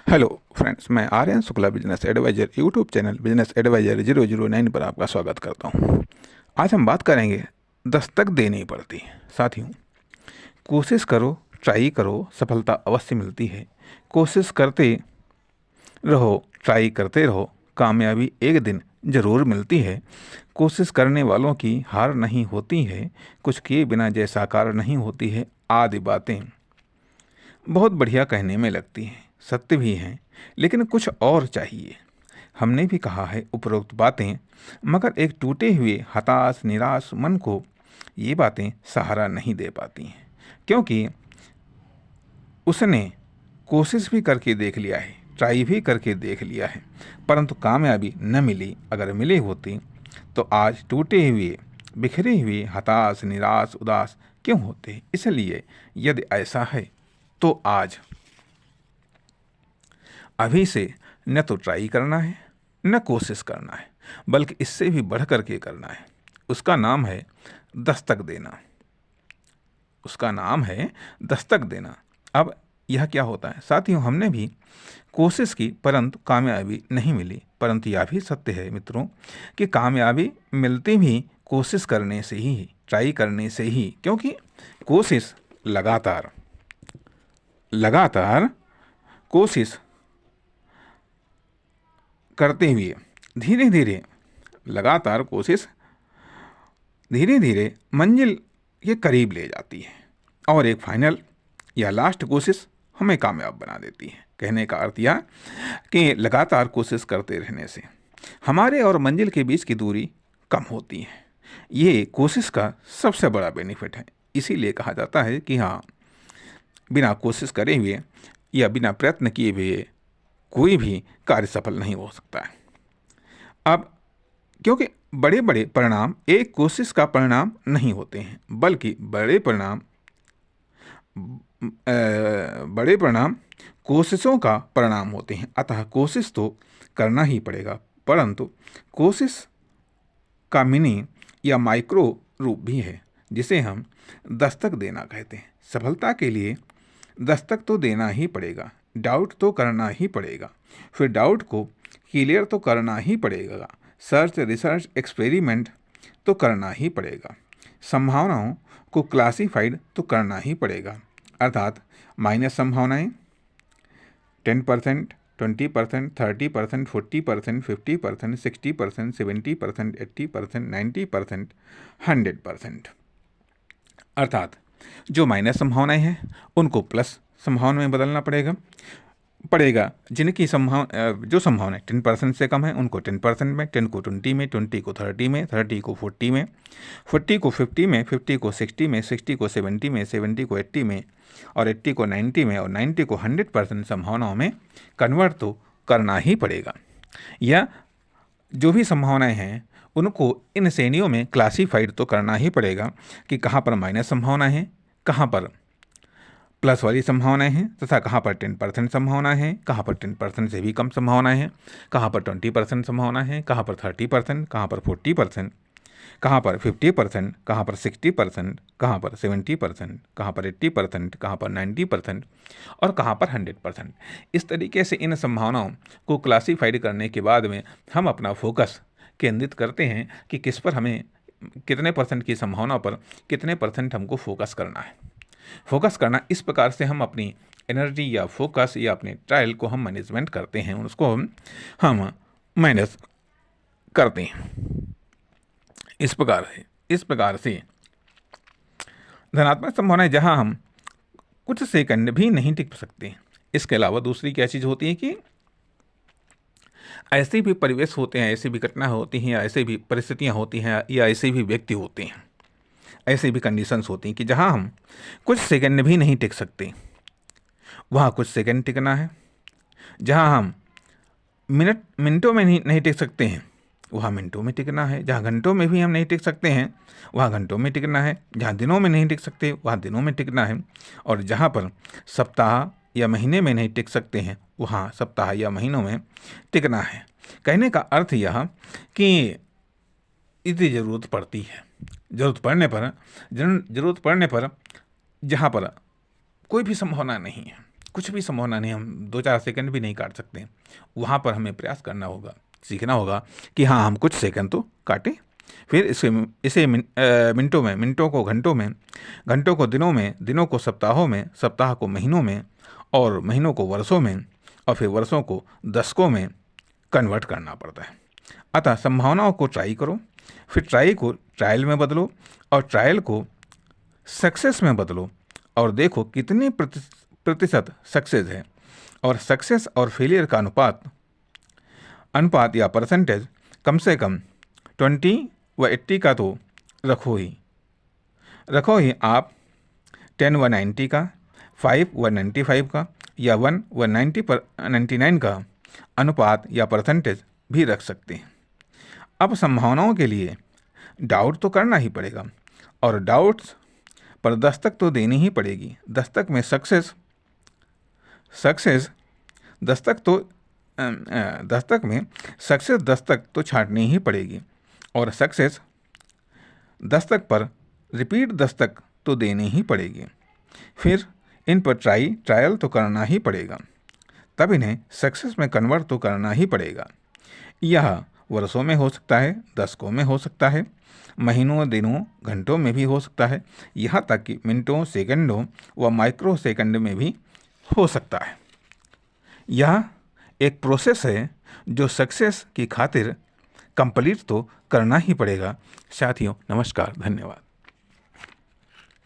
Hello friends, मैं Aryan Shukla business advisor YouTube channel business advisor 009 पर आपका स्वागत करता हूं। आज हम बात करेंगे दस्तक देनी पड़ती। साथियों, कोशिश करो, ट्राई करो, सफलता अवश्य मिलती है। कोशिश करते रहो, ट्राई करते रहो, कामयाबी एक दिन ज़रूर मिलती है। कोशिश करने वालों की हार नहीं होती है, कुछ किए बिना जय साकार नहीं होती है आदि बातें बहुत बढ़िया कहने में लगती हैं, सत्य भी हैं, लेकिन कुछ और चाहिए। हमने भी कहा है उपरोक्त बातें, मगर एक टूटे हुए हताश निराश मन को ये बातें सहारा नहीं दे पाती हैं, क्योंकि उसने कोशिश भी करके देख लिया है, ट्राई भी करके देख लिया है, परंतु कामयाबी न मिली। अगर मिली होती तो आज टूटे हुए, बिखरे हुए, हताश निराश उदास क्यों होते। इसलिए यदि ऐसा है तो आज अभी से न तो ट्राई करना है, न कोशिश करना है, बल्कि इससे भी बढ़ कर के करना है। उसका नाम है दस्तक देना। उसका नाम है दस्तक देना। अब यह क्या होता है साथियों, हमने भी कोशिश की परंतु कामयाबी नहीं मिली, परंतु यह भी सत्य है मित्रों कि कामयाबी मिलती भी कोशिश करने से ही, ट्राई करने से ही, क्योंकि कोशिश लगातार लगातार कोशिश करते हुए धीरे धीरे, लगातार कोशिश धीरे धीरे मंजिल के करीब ले जाती है और एक फाइनल या लास्ट कोशिश हमें कामयाब बना देती है। कहने का अर्थ यह कि लगातार कोशिश करते रहने से हमारे और मंजिल के बीच की दूरी कम होती है। ये कोशिश का सबसे बड़ा बेनिफिट है। इसीलिए कहा जाता है कि हाँ, बिना कोशिश करे हुए या बिना प्रयत्न किए हुए कोई भी कार्य सफल नहीं हो सकता है। अब क्योंकि बड़े बड़े परिणाम एक कोशिश का परिणाम नहीं होते हैं, बल्कि बड़े परिणाम कोशिशों का परिणाम होते हैं। अतः कोशिश तो करना ही पड़ेगा, परंतु कोशिश का मिनी या माइक्रो रूप भी है, जिसे हम दस्तक देना कहते हैं। सफलता के लिए दस्तक तो देना ही पड़ेगा, डाउट तो करना ही पड़ेगा, फिर डाउट को क्लियर तो करना ही पड़ेगा, सर्च रिसर्च एक्सपेरिमेंट तो करना ही पड़ेगा, संभावनाओं को क्लासीफाइड तो करना ही पड़ेगा। अर्थात माइनस संभावनाएं 10%, 20%, 30%, 40%, 50%, 60%, 70%, 80%, 90%, 100%। अर्थात जो माइनस संभावनाएं हैं उनको प्लस संभावना में बदलना पड़ेगा। जिनकी जो संभावनाएं 10% से कम है उनको 10% में, 10 को 20 में, 20 को 30 में, 30 को 40 में, 40 को 50 में, 50 को 60 में, 60 को 70 में, 70 को 80 में और 80 को 90 में और 90 को 100% संभावनाओं में कन्वर्ट तो करना ही पड़ेगा। या जो भी संभावनाएं हैं उनको इन श्रेणियों में क्लासीफाइड तो करना ही पड़ेगा कि कहाँ पर माइनस संभावना है, कहाँ पर प्लस वाली संभावनाएं हैं, तथा कहाँ पर 10% संभावना है, कहाँ पर 10% से भी कम संभावना है, कहाँ पर 20% संभावना है, कहाँ पर 30%, कहाँ पर 40%, कहाँ पर 50%, कहाँ पर 60%, कहाँ पर 70%, कहाँ पर 80%, कहाँ पर 90% और कहाँ पर 100%। इस तरीके से इन संभावनाओं को क्लासीफाइड करने के बाद में हम अपना फोकस केंद्रित करते हैं कि किस पर हमें, कितने परसेंट की संभावना पर कितने परसेंट हमको फोकस करना है। फोकस करना, इस प्रकार से हम अपनी एनर्जी या फोकस या अपने ट्रायल को हम मैनेजमेंट करते हैं, उसको हम मैनेज करते हैं। इस प्रकार से धनात्मक संभावनाएं जहां हम कुछ सेकंड भी नहीं टिक सकते। इसके अलावा दूसरी क्या चीज़ होती है कि ऐसे भी परिवेश होते हैं, ऐसी भी घटना होती हैं, या ऐसे भी परिस्थितियां होती हैं, या ऐसे भी व्यक्ति होते हैं, ऐसी भी कंडीशंस होती हैं कि जहां हम कुछ सेकंड भी नहीं टिक सकते, वहाँ कुछ सेकंड टिकना है। जहां हम मिनटों में नहीं टिक सकते हैं, वहाँ मिनटों में टिकना है। जहाँ घंटों में भी हम नहीं टिक सकते हैं, वहाँ घंटों में टिकना है। जहाँ दिनों में नहीं टिक सकते, वहाँ दिनों में टिकना है। और जहाँ पर सप्ताह या महीने में नहीं टिक सकते हैं, वहाँ सप्ताह या महीनों में टिकना है। कहने का अर्थ यह कि यदि ज़रूरत पड़ती है, ज़रूरत पड़ने पर जहाँ पर कोई भी संभावना नहीं है, कुछ भी संभावना नहीं, हम 2-4 सेकंड भी नहीं काट सकते। वहाँ पर हमें प्रयास करना होगा, सीखना होगा कि हाँ हम कुछ सेकंड तो काटें। फिर इसे मिनटों में, मिनटों को घंटों में, घंटों को दिनों में, दिनों को सप्ताहों में, सप्ताह को महीनों में, और महीनों को वर्षों में, और फिर वर्षों को दशकों में कन्वर्ट करना पड़ता है। अतः संभावनाओं को ट्राई करो, फिर ट्राई को ट्रायल में बदलो, और ट्रायल को सक्सेस में बदलो, और देखो कितने प्रतिशत सक्सेस है। और सक्सेस और फेलियर का अनुपात या परसेंटेज कम से कम 20 व 80 का तो रखो ही आप। 10 व 90 का, 5 व 95 का, या 1 व 99 का अनुपात या परसेंटेज भी रख सकते हैं। अब संभावनाओं के लिए डाउट तो करना ही पड़ेगा, और डाउट्स पर दस्तक तो देनी ही पड़ेगी। दस्तक में सक्सेस दस्तक तो छांटनी ही पड़ेगी, और सक्सेस दस्तक पर रिपीट दस्तक तो देनी ही पड़ेगी। फिर इन पर ट्रायल तो करना ही पड़ेगा, तब इन्हें सक्सेस में कन्वर्ट तो करना ही पड़ेगा। यह वर्षों में हो सकता है, दशकों में हो सकता है, महीनों, दिनों, घंटों में भी हो सकता है, यहाँ तक कि मिनटों, सेकंडों व माइक्रो सेकंड में भी हो सकता है। यह एक प्रोसेस है जो सक्सेस की खातिर कंप्लीट तो करना ही पड़ेगा। साथियों, नमस्कार, धन्यवाद।